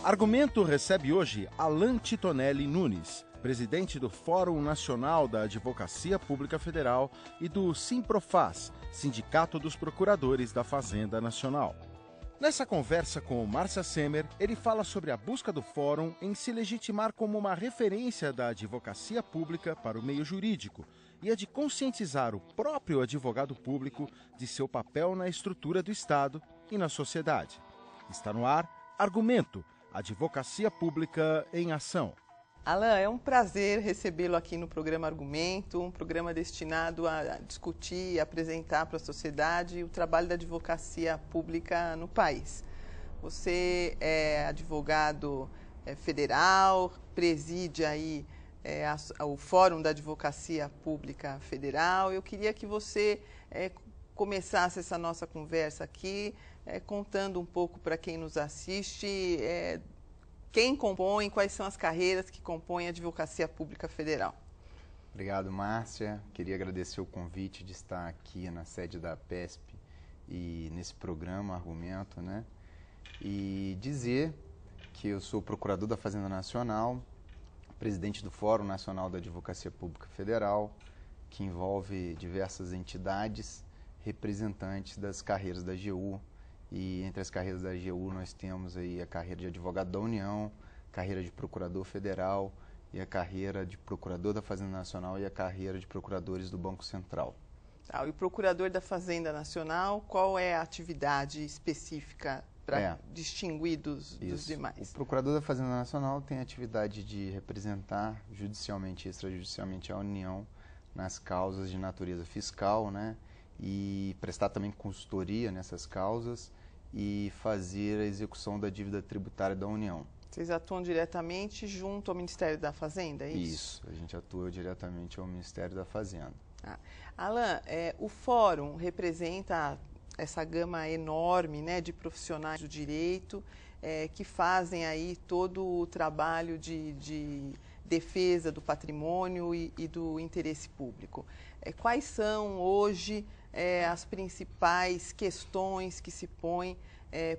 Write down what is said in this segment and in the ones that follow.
Argumento recebe hoje Alan Titonelli Nunes, presidente do Fórum Nacional da Advocacia Pública Federal e do Simprofaz, Sindicato dos Procuradores da Fazenda Nacional. Nessa conversa com Márcia Semer, ele fala sobre a busca do Fórum em se legitimar como uma referência da advocacia pública para o meio jurídico e a de conscientizar o próprio advogado público de seu papel na estrutura do Estado e na sociedade. Está no ar Argumento, Advocacia Pública em Ação. Alan, é um prazer recebê-lo aqui no programa Argumento, um programa destinado a discutir e apresentar para a sociedade o trabalho da advocacia pública no país. Você é advogado federal, preside aí o Fórum da Advocacia Pública Federal. Eu queria que você começasse essa nossa conversa aqui contando um pouco para quem nos assiste quem compõe, quais são as carreiras que compõem a Advocacia Pública Federal. Obrigado, Márcia. Queria agradecer o convite de estar aqui na sede da APESP e nesse programa Argumento, né? E dizer que eu sou procurador da Fazenda Nacional, presidente do Fórum Nacional da Advocacia Pública Federal, que envolve diversas entidades representantes das carreiras da AGU. E entre as carreiras da AGU nós temos aí a carreira de advogado da União, carreira de procurador federal e a carreira de procurador da Fazenda Nacional e a carreira de procuradores do Banco Central. E o procurador da Fazenda Nacional, qual é a atividade específica para distinguir dos demais? O procurador da Fazenda Nacional tem a atividade de representar judicialmente e extrajudicialmente a União nas causas de natureza fiscal, né? E prestar também consultoria nessas causas e fazer a execução da dívida tributária da União. Vocês atuam diretamente junto ao Ministério da Fazenda, é isso? Isso, a gente atua diretamente ao Ministério da Fazenda. Alan, o Fórum representa essa gama enorme, né, de profissionais do direito que fazem aí todo o trabalho de defesa do patrimônio e do interesse público. Quais são hoje as principais questões que se põem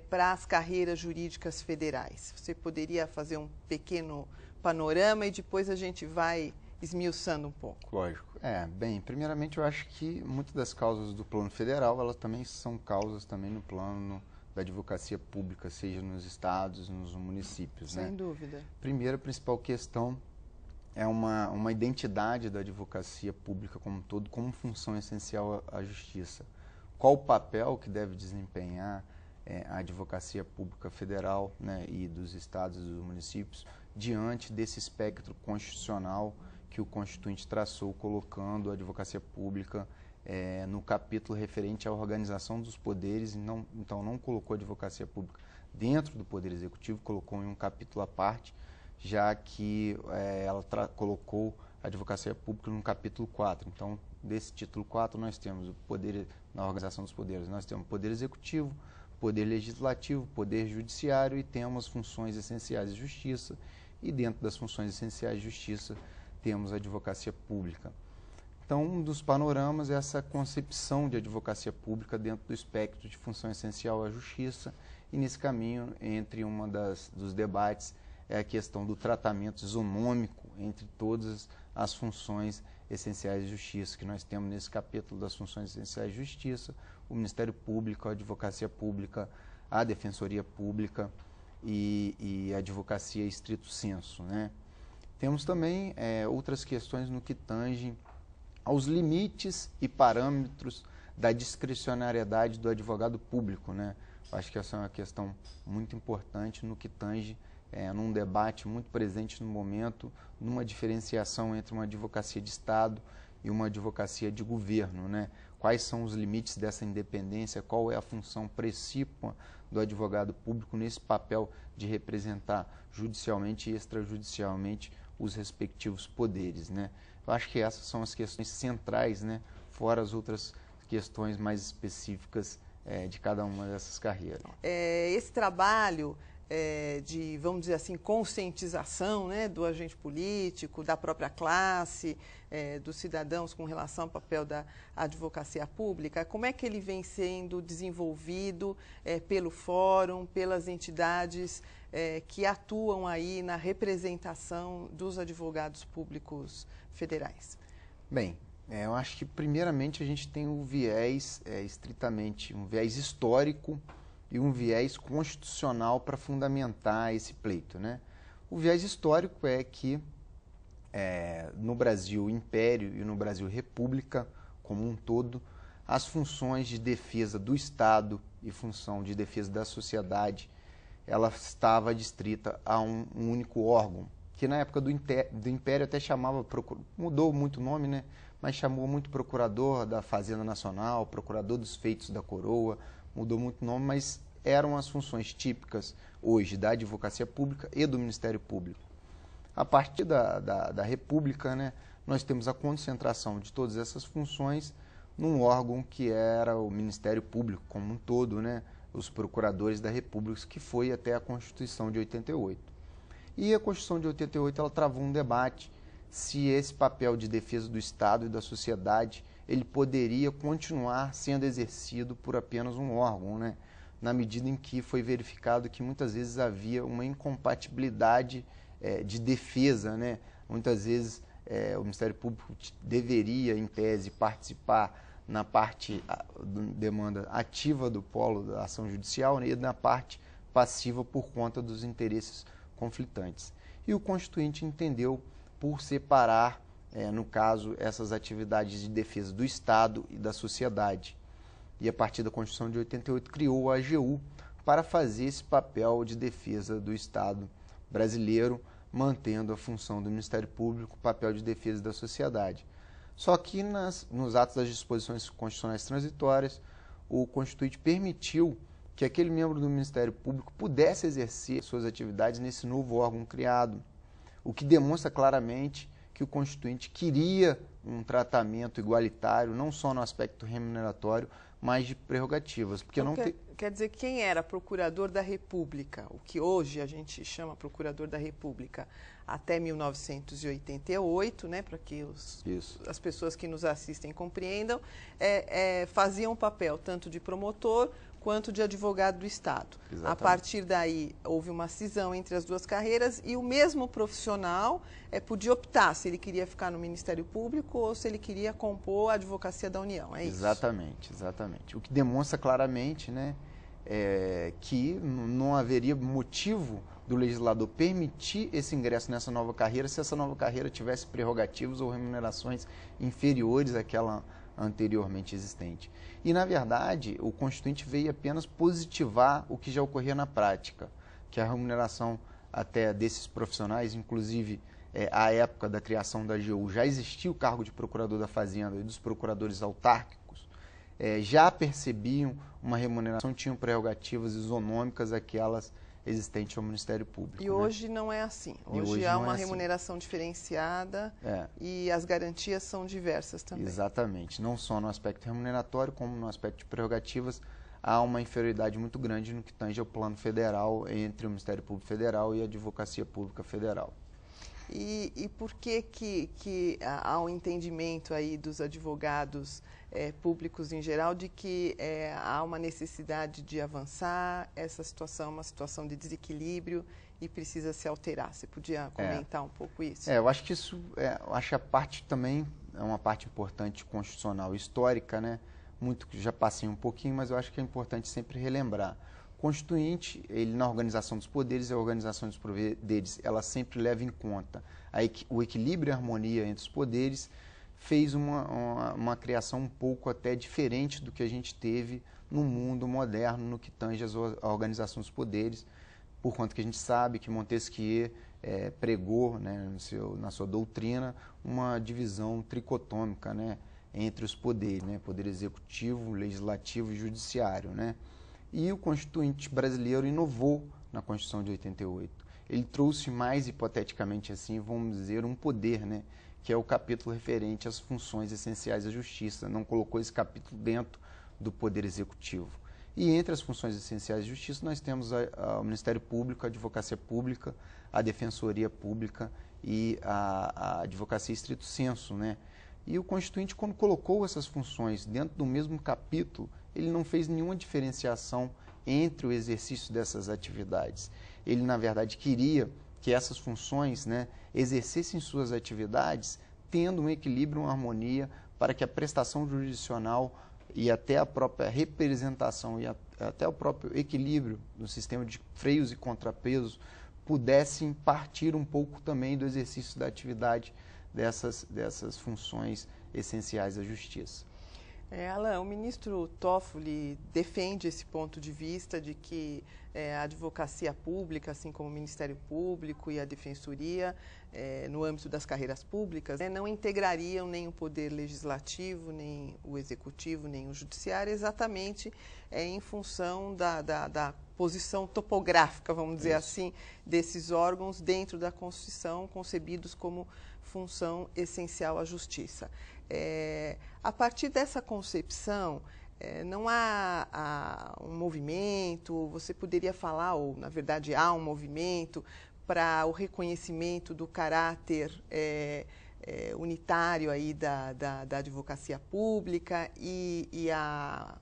para as carreiras jurídicas federais? Você poderia fazer um pequeno panorama e depois a gente vai esmiuçando um pouco. Lógico. Bem, primeiramente eu acho que muitas das causas do plano federal, elas também são causas também no plano da advocacia pública, seja nos estados, nos municípios. Sem dúvida. Primeira principal questão é uma identidade da advocacia pública como um todo, como função essencial à justiça. Qual o papel que deve desempenhar a advocacia pública federal, né, e dos estados e dos municípios diante desse espectro constitucional que o Constituinte traçou, colocando a advocacia pública no capítulo referente à organização dos poderes, então não colocou a advocacia pública dentro do Poder Executivo, colocou em um capítulo à parte, já que ela colocou a advocacia pública no capítulo 4. Então, desse título 4, nós temos o poder, na organização dos poderes, nós temos o poder executivo, poder legislativo, poder judiciário e temos funções essenciais de justiça. E dentro das funções essenciais de justiça, temos a advocacia pública. Então, um dos panoramas é essa concepção de advocacia pública dentro do espectro de função essencial à justiça. E nesse caminho, entre dos debates, é a questão do tratamento isonômico entre todas as funções essenciais de justiça, que nós temos nesse capítulo das funções essenciais de justiça, o Ministério Público, a Advocacia Pública, a Defensoria Pública e a Advocacia estrito sensu, né? Temos também outras questões no que tange aos limites e parâmetros da discricionariedade do advogado público, né? Acho que essa é uma questão muito importante no que tange num debate muito presente no momento, numa diferenciação entre uma advocacia de Estado e uma advocacia de governo, né? Quais são os limites dessa independência, qual é a função precípua do advogado público nesse papel de representar judicialmente e extrajudicialmente os respectivos poderes, né? Eu acho que essas são as questões centrais, né? Fora as outras questões mais específicas de cada uma dessas carreiras. Esse trabalho de, vamos dizer assim, conscientização, né, do agente político, da própria classe, dos cidadãos com relação ao papel da advocacia pública? Como é que ele vem sendo desenvolvido pelo fórum, pelas entidades que atuam aí na representação dos advogados públicos federais? Bem, eu acho que primeiramente a gente tem o viés estritamente, um viés histórico e um viés constitucional para fundamentar esse pleito, né? O viés histórico é que no Brasil Império e no Brasil República como um todo, as funções de defesa do Estado e função de defesa da sociedade, ela estava distrita a um único órgão, que na época do Império até chamava, mudou muito o nome, né? Mas chamou muito procurador da Fazenda Nacional, procurador dos feitos da coroa, mudou muito o nome, mas eram as funções típicas hoje da advocacia pública e do Ministério Público. A partir da República, né, nós temos a concentração de todas essas funções num órgão que era o Ministério Público como um todo, né, os procuradores da República, que foi até a Constituição de 88. E a Constituição de 88 ela travou um debate se esse papel de defesa do Estado e da sociedade ele poderia continuar sendo exercido por apenas um órgão, né? Na medida em que foi verificado que muitas vezes havia uma incompatibilidade de defesa, né? Muitas vezes o Ministério Público deveria, em tese, participar na parte demanda ativa do polo da ação judicial, né? E na parte passiva por conta dos interesses conflitantes. E o Constituinte entendeu por separar, no caso, essas atividades de defesa do Estado e da sociedade. E a partir da Constituição de 88 criou a AGU para fazer esse papel de defesa do Estado brasileiro, mantendo a função do Ministério Público, o papel de defesa da sociedade. Só que nos atos das disposições constitucionais transitórias, o Constituinte permitiu que aquele membro do Ministério Público pudesse exercer suas atividades nesse novo órgão criado, o que demonstra claramente que o Constituinte queria um tratamento igualitário, não só no aspecto remuneratório, mas de prerrogativas. Porque então, quer dizer, quem era procurador da República, o que hoje a gente chama procurador da República, até 1988, né, para que as pessoas que nos assistem compreendam, faziam um papel tanto de promotor quanto de advogado do Estado. Exatamente. A partir daí, houve uma cisão entre as duas carreiras e o mesmo profissional podia optar se ele queria ficar no Ministério Público ou se ele queria compor a advocacia da União, é isso? Exatamente, exatamente. O que demonstra claramente, né, que não haveria motivo do legislador permitir esse ingresso nessa nova carreira se essa nova carreira tivesse prerrogativas ou remunerações inferiores àquela anteriormente existente. E, na verdade, o Constituinte veio apenas positivar o que já ocorria na prática, que a remuneração até desses profissionais, inclusive à época da criação da AGU, já existia o cargo de procurador da Fazenda e dos procuradores autárquicos, já percebiam uma remuneração, tinham prerrogativas isonômicas àquelas existentes ao Ministério Público. E hoje não é assim. Hoje há uma remuneração diferenciada e as garantias são diversas também. Exatamente. Não só no aspecto remuneratório, como no aspecto de prerrogativas, há uma inferioridade muito grande no que tange ao plano federal entre o Ministério Público Federal e a Advocacia Pública Federal. E por que há um entendimento aí dos advogados públicos em geral de que há uma necessidade de avançar, essa situação é uma situação de desequilíbrio e precisa se alterar? Você podia comentar um pouco isso? Eu acho que isso, eu acho que a parte também é uma parte importante constitucional, histórica, né? Muito que já passei um pouquinho, mas eu acho que é importante sempre relembrar. Constituinte, ele na organização dos poderes e a organização dos poderes, ela sempre leva em conta o equilíbrio e a harmonia entre os poderes, fez uma criação um pouco até diferente do que a gente teve no mundo moderno, no que tange a organização dos poderes, por conta que a gente sabe que Montesquieu pregou, né, na sua doutrina uma divisão tricotômica, né, entre os poderes, né, poder executivo, legislativo e judiciário, né? E o Constituinte brasileiro inovou na Constituição de 88. Ele trouxe mais, hipoteticamente assim, vamos dizer, um poder, né, que é o capítulo referente às funções essenciais da justiça. Não colocou esse capítulo dentro do Poder Executivo. E entre as funções essenciais de justiça, nós temos o Ministério Público, a Advocacia Pública, a Defensoria Pública e a Advocacia Stricto Sensu, né? E o Constituinte, quando colocou essas funções dentro do mesmo capítulo, ele não fez nenhuma diferenciação entre o exercício dessas atividades. Ele, na verdade, queria que essas funções, né, exercessem suas atividades tendo um equilíbrio, uma harmonia, para que a prestação jurisdicional e até a própria representação e até o próprio equilíbrio no sistema de freios e contrapesos pudessem partir um pouco também do exercício da atividade dessas funções essenciais da justiça. Alan, o ministro Toffoli defende esse ponto de vista de que a advocacia pública, assim como o Ministério Público e a Defensoria, no âmbito das carreiras públicas, não integrariam nem o poder legislativo, nem o executivo, nem o judiciário, exatamente em função da posição topográfica, vamos dizer assim, desses órgãos dentro da Constituição, concebidos como função essencial à justiça. A partir dessa concepção, não há um movimento, você poderia falar, ou na verdade há um movimento para o reconhecimento do caráter unitário aí da advocacia pública e a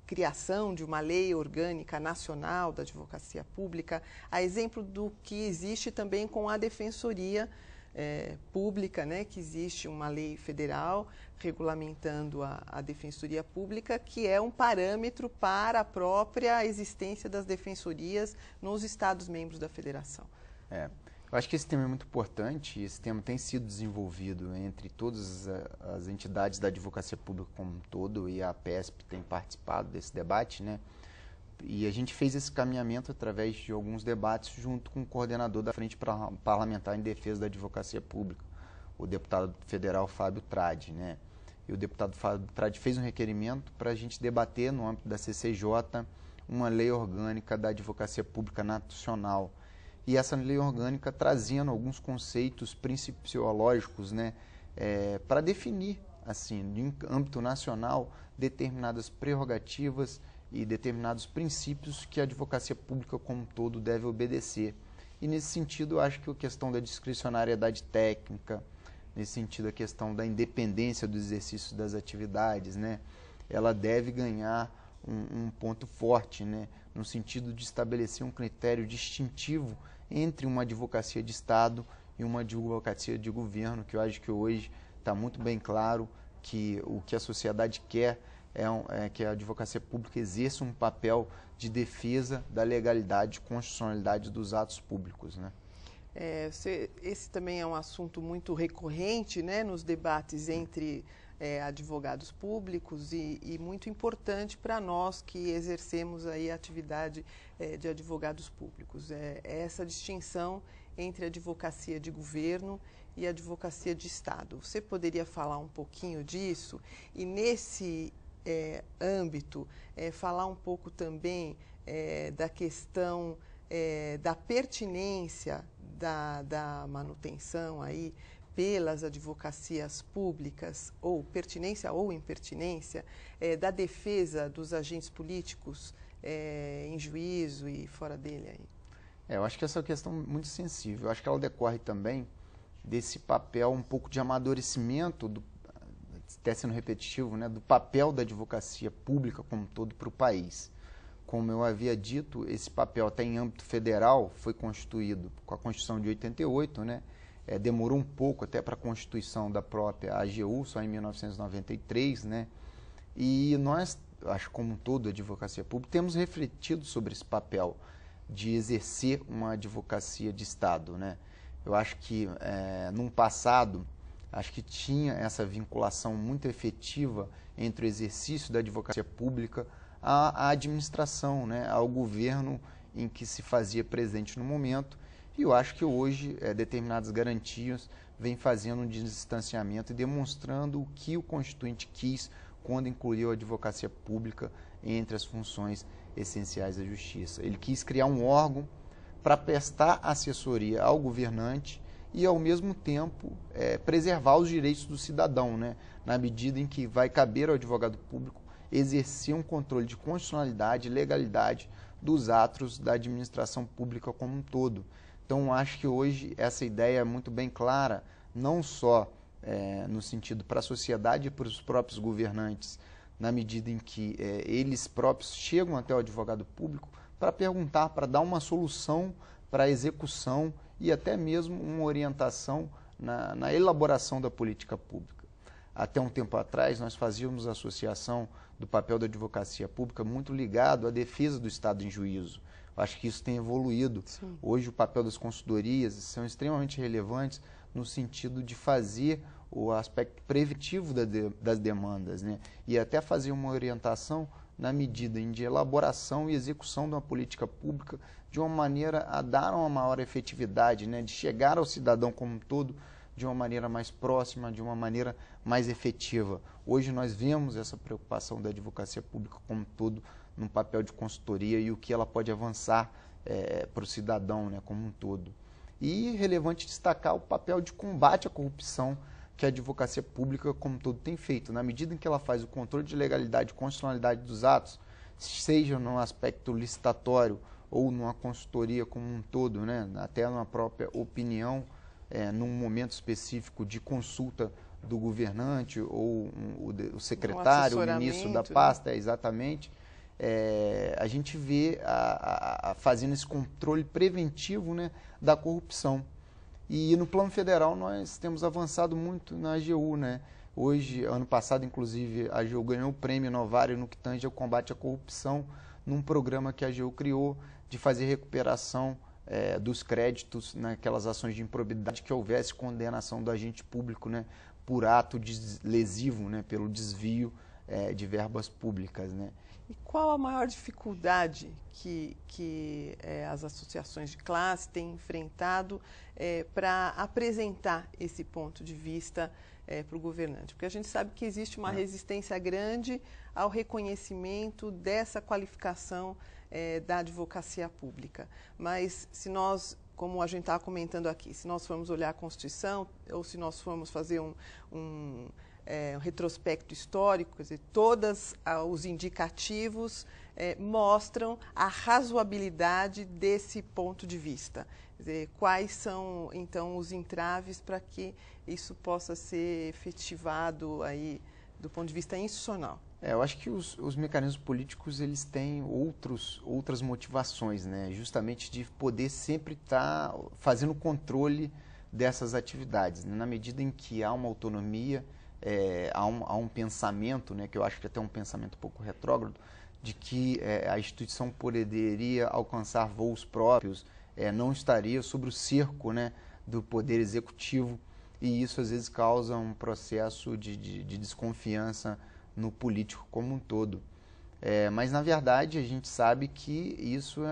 criação de uma lei orgânica nacional da advocacia pública, a exemplo do que existe também com a Defensoria Pública, né, que existe uma lei federal regulamentando a Defensoria Pública, que é um parâmetro para a própria existência das defensorias nos Estados-membros da Federação. Eu acho que esse tema é muito importante, esse tema tem sido desenvolvido entre todas as entidades da advocacia pública como um todo, e a APESP tem participado desse debate, né? E a gente fez esse caminhamento através de alguns debates junto com o coordenador da Frente Parlamentar em Defesa da Advocacia Pública, o deputado federal Fábio Tradi, né? E o deputado Fábio Tradi fez um requerimento para a gente debater no âmbito da CCJ uma lei orgânica da Advocacia Pública Nacional. E essa lei orgânica trazendo alguns conceitos principiológicos, né, para definir, assim, em âmbito nacional, determinadas prerrogativas e determinados princípios que a advocacia pública como um todo deve obedecer. E nesse sentido, eu acho que a questão da discricionariedade técnica, nesse sentido a questão da independência do exercício das atividades, né, ela deve ganhar um ponto forte, né, no sentido de estabelecer um critério distintivo entre uma advocacia de Estado e uma advocacia de governo, que eu acho que hoje está muito bem claro que o que a sociedade quer é que a advocacia pública exerça um papel de defesa da legalidade e constitucionalidade dos atos públicos, né? Esse também é um assunto muito recorrente, né, nos debates entre advogados públicos e muito importante para nós que exercemos aí a atividade de advogados públicos. Essa distinção entre advocacia de governo e advocacia de Estado. Você poderia falar um pouquinho disso e nesse âmbito falar um pouco também da questão da pertinência da manutenção aí pelas advocacias públicas, ou pertinência ou impertinência, da defesa dos agentes políticos em juízo e fora dele aí? Eu acho que essa é uma questão muito sensível. Eu acho que ela decorre também desse papel um pouco de amadurecimento, até sendo repetitivo, né, do papel da advocacia pública como um todo para o país. Como eu havia dito, esse papel até em âmbito federal foi constituído com a Constituição de 88, né? Demorou um pouco até para a Constituição da própria AGU, só em 1993, né? E nós, acho como um todo, a advocacia pública, temos refletido sobre esse papel de exercer uma advocacia de Estado, né? Eu acho que, num passado, acho que tinha essa vinculação muito efetiva entre o exercício da advocacia pública à administração, né, ao governo em que se fazia presente no momento. E eu acho que hoje determinadas garantias vêm fazendo um distanciamento e demonstrando o que o Constituinte quis quando incluiu a advocacia pública entre as funções essenciais da justiça. Ele quis criar um órgão para prestar assessoria ao governante e, ao mesmo tempo, preservar os direitos do cidadão, né, na medida em que vai caber ao advogado público exercer um controle de constitucionalidade e legalidade dos atos da administração pública como um todo. Então, acho que hoje essa ideia é muito bem clara, não só no sentido para a sociedade e para os próprios governantes, na medida em que eles próprios chegam até o advogado público para perguntar, para dar uma solução para a execução e até mesmo uma orientação na elaboração da política pública. Até um tempo atrás, nós fazíamos a associação do papel da advocacia pública muito ligado à defesa do Estado em juízo. Eu acho que isso tem evoluído. Sim. Hoje, o papel das consultorias são extremamente relevantes no sentido de fazer o aspecto preventivo das demandas, né? E até fazer uma orientação na medida de elaboração e execução de uma política pública de uma maneira a dar uma maior efetividade, né? De chegar ao cidadão como um todo de uma maneira mais próxima, de uma maneira mais efetiva. Hoje nós vemos essa preocupação da advocacia pública como um todo num papel de consultoria e o que ela pode avançar para o cidadão, né, como um todo. E relevante destacar o papel de combate à corrupção que a advocacia pública como um todo tem feito. Na medida em que ela faz o controle de legalidade e constitucionalidade dos atos, seja no aspecto licitatório ou numa consultoria como um todo, né, até numa própria opinião, num momento específico de consulta do governante ou o secretário, o ministro da pasta, né? Exatamente, a gente vê fazendo esse controle preventivo, né, da corrupção. E no plano federal nós temos avançado muito na AGU, né? Hoje, ano passado, inclusive, a AGU ganhou o prêmio Novário no que tange ao combate à corrupção, num programa que a AGU criou de fazer recuperação dos créditos naquelas ações de improbidade que houvesse condenação do agente público, né, por ato lesivo, né, pelo desvio de verbas públicas, né. E qual a maior dificuldade que as associações de classe têm enfrentado para apresentar esse ponto de vista para o governante? Porque a gente sabe que existe uma resistência grande ao reconhecimento dessa qualificação da advocacia pública. Mas se nós, como a gente estava comentando aqui, se nós formos olhar a Constituição ou se nós formos fazer um retrospecto histórico, quer dizer, todos os indicativos mostram a razoabilidade desse ponto de vista. Quer dizer, quais são, então, os entraves para que isso possa ser efetivado aí, do ponto de vista institucional? Eu acho que os mecanismos políticos eles têm outras motivações, né? Justamente de poder sempre estar fazendo controle dessas atividades, né? Na medida em que há uma autonomia, há um pensamento, né, que eu acho que até é um pensamento um pouco retrógrado, de que a instituição poderia alcançar voos próprios, não estaria sob o cerco, né, do poder executivo, e isso às vezes causa um processo de desconfiança no político como um todo. Mas na verdade a gente sabe que isso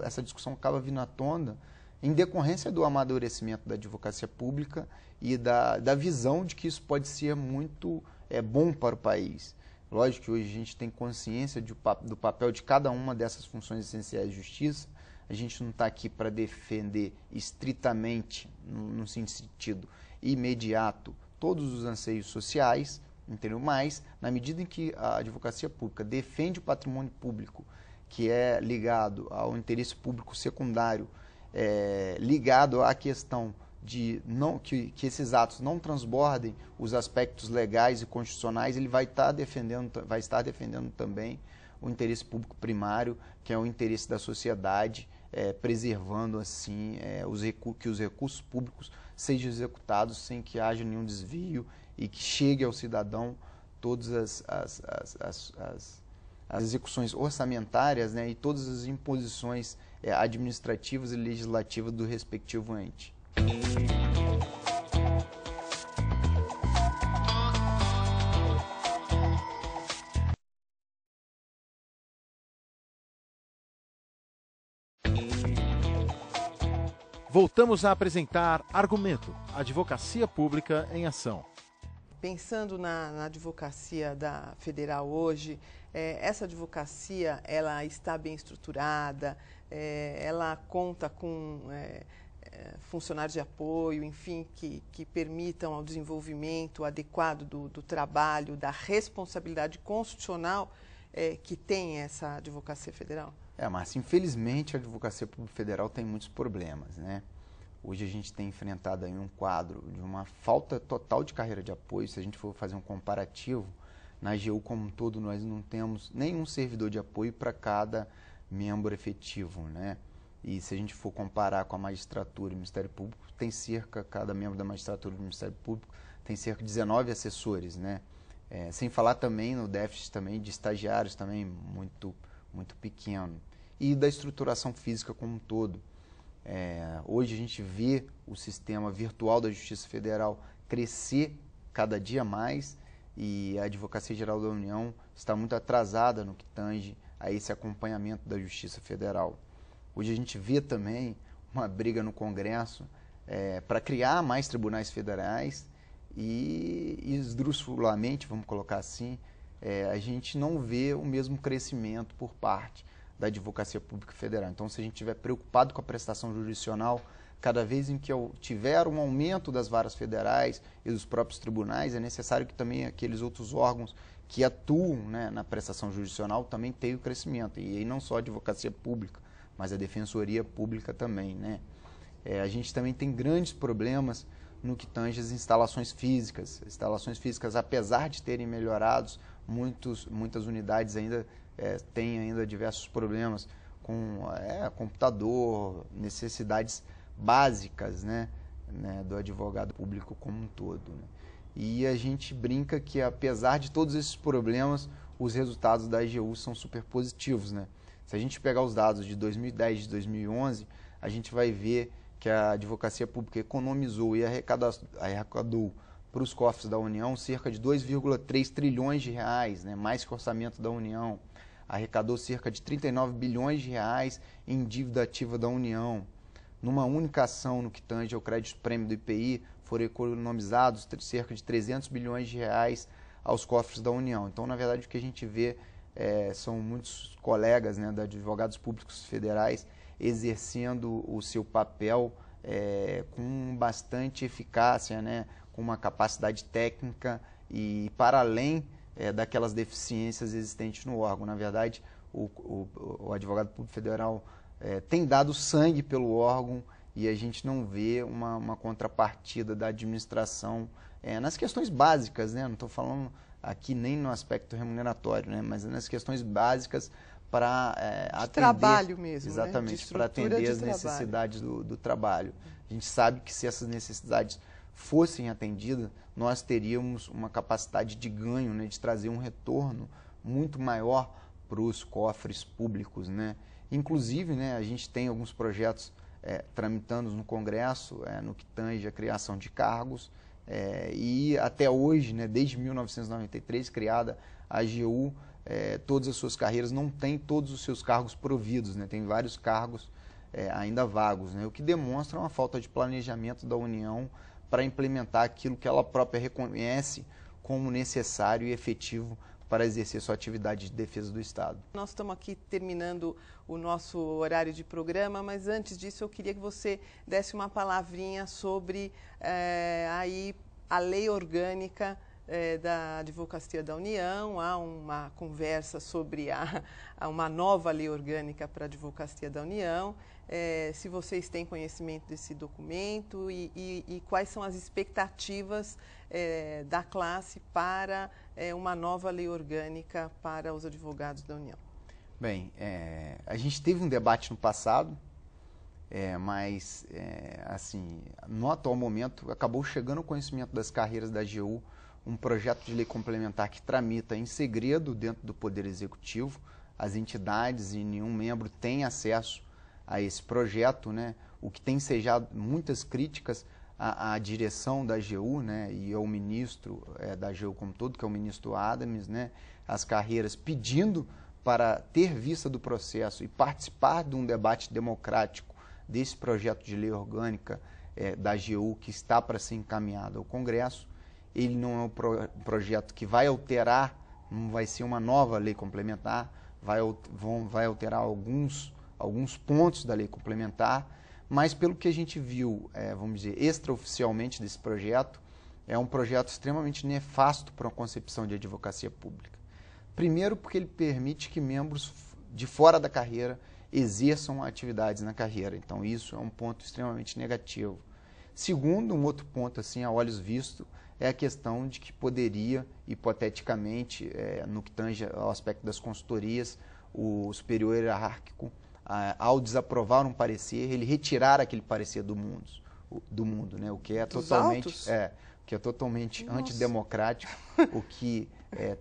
essa discussão acaba vindo à tona em decorrência do amadurecimento da advocacia pública e da visão de que isso pode ser muito bom para o país. Lógico que hoje a gente tem consciência do papel de cada uma dessas funções essenciais de justiça. A gente não está aqui para defender estritamente, no sentido imediato, todos os anseios sociais, entendeu? Mas, na medida em que a advocacia pública defende o patrimônio público, que é ligado ao interesse público secundário, ligado à questão de que esses atos não transbordem os aspectos legais e constitucionais, ele vai estar defendendo também o interesse público primário, que é o interesse da sociedade, preservando assim que os recursos públicos sejam executados sem que haja nenhum desvio e que chegue ao cidadão todas as execuções orçamentárias, né, e todas as imposições administrativas e legislativas do respectivo ente. Voltamos a apresentar Argumento, Advocacia Pública em Ação. Pensando na advocacia da federal hoje, essa advocacia ela está bem estruturada, ela conta com funcionários de apoio, enfim, que permitam ao desenvolvimento adequado do trabalho, da responsabilidade constitucional que tem essa advocacia federal? Márcia, infelizmente a Advocacia Pública Federal tem muitos problemas, né? Hoje a gente tem enfrentado aí um quadro de uma falta total de carreira de apoio. Se a gente for fazer um comparativo, na AGU como um todo nós não temos nenhum servidor de apoio para cada membro efetivo, né? E se a gente for comparar com a magistratura e o Ministério Público, cada membro da magistratura e do Ministério Público tem cerca de 19 assessores, né? Sem falar também no déficit também de estagiários também muito pequeno. E da estruturação física como um todo. Hoje a gente vê o sistema virtual da Justiça Federal crescer cada dia mais e a Advocacia Geral da União está muito atrasada no que tange a esse acompanhamento da Justiça Federal. Hoje a gente vê também uma briga no Congresso para criar mais tribunais federais e esdrúxulamente, vamos colocar assim, a gente não vê o mesmo crescimento por parte da Advocacia Pública Federal. Então, se a gente estiver preocupado com a prestação jurisdicional, cada vez em que tiver um aumento das varas federais e dos próprios tribunais, é necessário que também aqueles outros órgãos que atuam, né, na prestação jurisdicional também tenham crescimento. E aí não só a Advocacia Pública, mas a Defensoria Pública também, né? A gente também tem grandes problemas no que tange as instalações físicas. Instalações físicas, apesar de terem melhorado, muitas unidades ainda têm ainda diversos problemas com computador, necessidades básicas, né, do advogado público como um todo, né? E a gente brinca que, apesar de todos esses problemas, os resultados da AGU são super positivos, né? Se a gente pegar os dados de 2010 e de 2011, a gente vai ver que a Advocacia Pública economizou e arrecadou para os cofres da União cerca de 2,3 trilhões de reais, né, mais que o orçamento da União. Arrecadou cerca de 39 bilhões de reais em dívida ativa da União. Numa única ação no que tange ao crédito prêmio do IPI, foram economizados cerca de 300 bilhões de reais aos cofres da União. Então, na verdade, o que a gente vê são muitos colegas, né, de advogados públicos federais exercendo o seu papel com bastante eficácia, né, com uma capacidade técnica e para além daquelas deficiências existentes no órgão. Na verdade, o advogado público federal tem dado sangue pelo órgão e a gente não vê uma contrapartida da administração nas questões básicas, né? Não estou falando aqui nem no aspecto remuneratório, né? Mas nas questões básicas para atender... trabalho mesmo, exatamente, né? Para atender as necessidades do trabalho. A gente sabe que se essas necessidades fossem atendidas, nós teríamos uma capacidade de ganho, né? De trazer um retorno muito maior para os cofres públicos, né? Inclusive, né, a gente tem alguns projetos tramitando no Congresso, no que tange a criação de cargos, e até hoje, né, desde 1993, criada a AGU, todas as suas carreiras não têm todos os seus cargos providos, né, tem vários cargos ainda vagos, né, o que demonstra uma falta de planejamento da União para implementar aquilo que ela própria reconhece como necessário e efetivo para exercer sua atividade de defesa do Estado. Nós estamos aqui terminando o nosso horário de programa, mas antes disso eu queria que você desse uma palavrinha sobre aí a lei orgânica da Advocacia da União. Há uma conversa sobre uma nova lei orgânica para a Advocacia da União. Se vocês têm conhecimento desse documento e quais são as expectativas da classe para uma nova lei orgânica para os advogados da União. Bem, a gente teve um debate no passado, mas, assim, no atual momento, acabou chegando ao conhecimento das carreiras da AGU um projeto de lei complementar que tramita em segredo dentro do Poder Executivo. As entidades e nenhum membro tem acesso a esse projeto, né? O que tem ensejado muitas críticas à direção da AGU, né? E ao ministro da AGU como todo, que é o ministro Adams, né? As carreiras pedindo para ter vista do processo e participar de um debate democrático desse projeto de lei orgânica da AGU que está para ser encaminhado ao Congresso. Ele não é um projeto que vai alterar, não vai ser uma nova lei complementar, vai alterar alguns pontos da lei complementar, mas pelo que a gente viu, vamos dizer, extraoficialmente desse projeto, é um projeto extremamente nefasto para uma concepção de advocacia pública. Primeiro, porque ele permite que membros de fora da carreira exerçam atividades na carreira. Então, isso é um ponto extremamente negativo. Segundo, um outro ponto, assim, a olhos vistos, é a questão de que poderia, hipoteticamente, no que tange ao aspecto das consultorias, o superior hierárquico, ao desaprovar um parecer, ele retirar aquele parecer do mundo, né? O que é totalmente antidemocrático, o que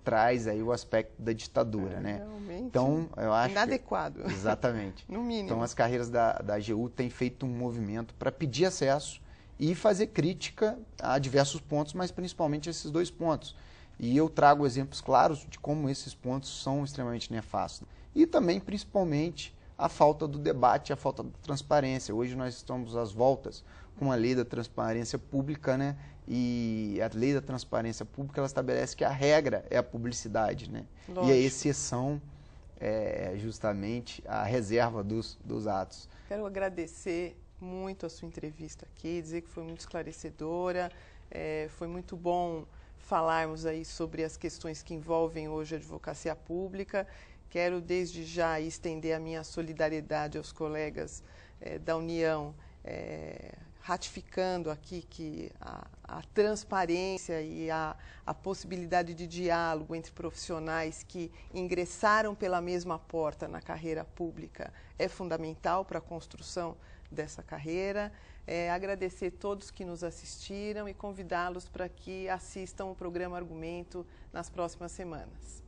traz aí o aspecto da ditadura, né? Então, eu acho inadequado. Exatamente. No mínimo. Então, as carreiras da AGU têm feito um movimento para pedir acesso e fazer crítica a diversos pontos, mas principalmente esses dois pontos. E eu trago exemplos claros de como esses pontos são extremamente nefastos. E também, principalmente, a falta do debate, a falta da transparência. Hoje nós estamos às voltas com a lei da transparência pública, né? E a lei da transparência pública ela estabelece que a regra é a publicidade, né? Lógico. E a exceção é justamente a reserva dos atos. Quero agradecer muito a sua entrevista aqui, dizer que foi muito esclarecedora, foi muito bom falarmos aí sobre as questões que envolvem hoje a advocacia pública. Quero desde já estender a minha solidariedade aos colegas da União, ratificando aqui que a transparência e a possibilidade de diálogo entre profissionais que ingressaram pela mesma porta na carreira pública é fundamental para a construção dessa carreira. Agradecer todos que nos assistiram e convidá-los para que assistam o programa Argumento nas próximas semanas.